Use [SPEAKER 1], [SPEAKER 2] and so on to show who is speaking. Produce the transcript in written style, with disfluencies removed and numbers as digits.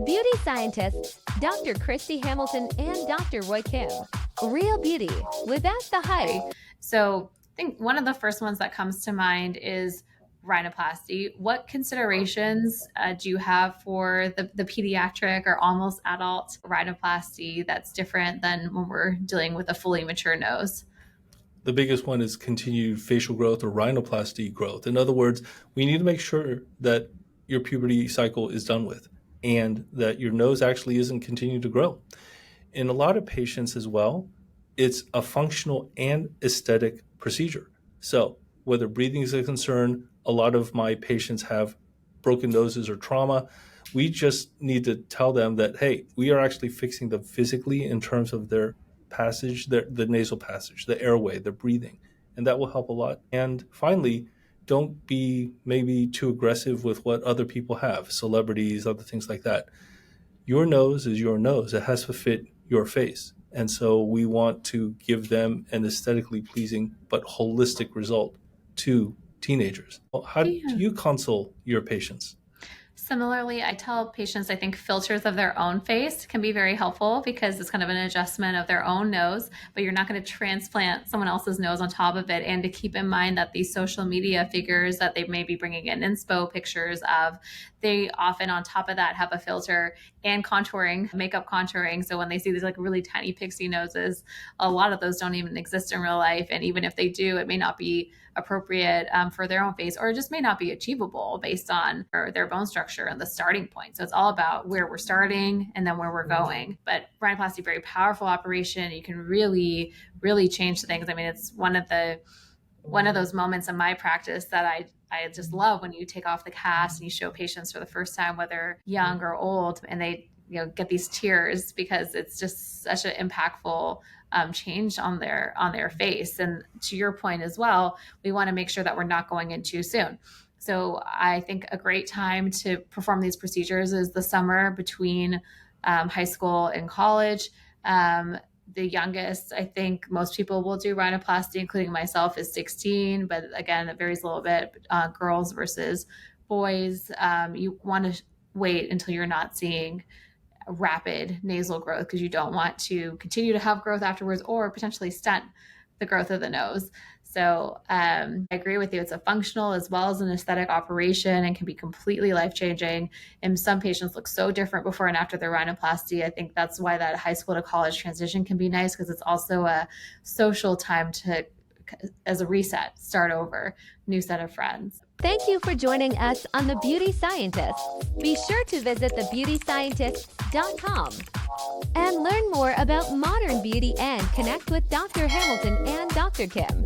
[SPEAKER 1] Beauty scientists Dr. Christy Hamilton and Dr. Roy Kim. Real beauty without the hype.
[SPEAKER 2] So I think one of the first ones that comes to mind is rhinoplasty. What considerations do you have for the pediatric or almost adult rhinoplasty that's different than when we're dealing with a fully mature nose?
[SPEAKER 3] The biggest one is continued facial growth or rhinoplasty growth. In other words, we need to make sure that your puberty cycle is done with and that your nose actually isn't continuing to grow. In a lot of patients as well, it's a functional and aesthetic procedure. So whether breathing is a concern, a lot of my patients have broken noses or trauma. We just need to tell them that, hey, we are actually fixing them physically in terms of their passage, the nasal passage, the airway, the breathing, and that will help a lot. And finally, don't be maybe too aggressive with what other people have, celebrities, other things like that. Your nose is your nose. It has to fit your face. And so we want to give them an aesthetically pleasing but holistic result to teenagers. Well, how do you console your patients?
[SPEAKER 2] Similarly, I tell patients I think filters of their own face can be very helpful because it's kind of an adjustment of their own nose, but you're not going to transplant someone else's nose on top of it. And to keep in mind that these social media figures that they may be bringing in inspo pictures of, they often on top of that have a filter and contouring, makeup contouring. So when they see these like really tiny pixie noses, a lot of those don't even exist in real life. And even if they do, it may not be appropriate for their own face, or it just may not be achievable based on their bone structure and the starting point. So it's all about where we're starting and then where we're going. But rhinoplasty, very powerful operation. You can really, really change things. I mean, it's one of those moments in my practice that I just love when you take off the cast and you show patients for the first time, whether young or old, and they get these tears because it's just such an impactful change on their face. And to your point as well, we want to make sure that we're not going in too soon. So I think a great time to perform these procedures is the summer between high school and college. The youngest, I think most people will do rhinoplasty, including myself, is 16. But again, it varies a little bit, girls versus boys. You want to wait until you're not seeing rapid nasal growth because you don't want to continue to have growth afterwards or potentially stunt the growth of the nose. So I agree with you. It's a functional as well as an aesthetic operation and can be completely life-changing. And some patients look so different before and after their rhinoplasty. I think that's why that high school to college transition can be nice because it's also a social time to, as a reset, start over, new set of friends.
[SPEAKER 1] Thank you for joining us on The Beauty Scientists. Be sure to visit thebeautyscientists.com and learn more about modern beauty and connect with Dr. Hamilton and Dr. Kim.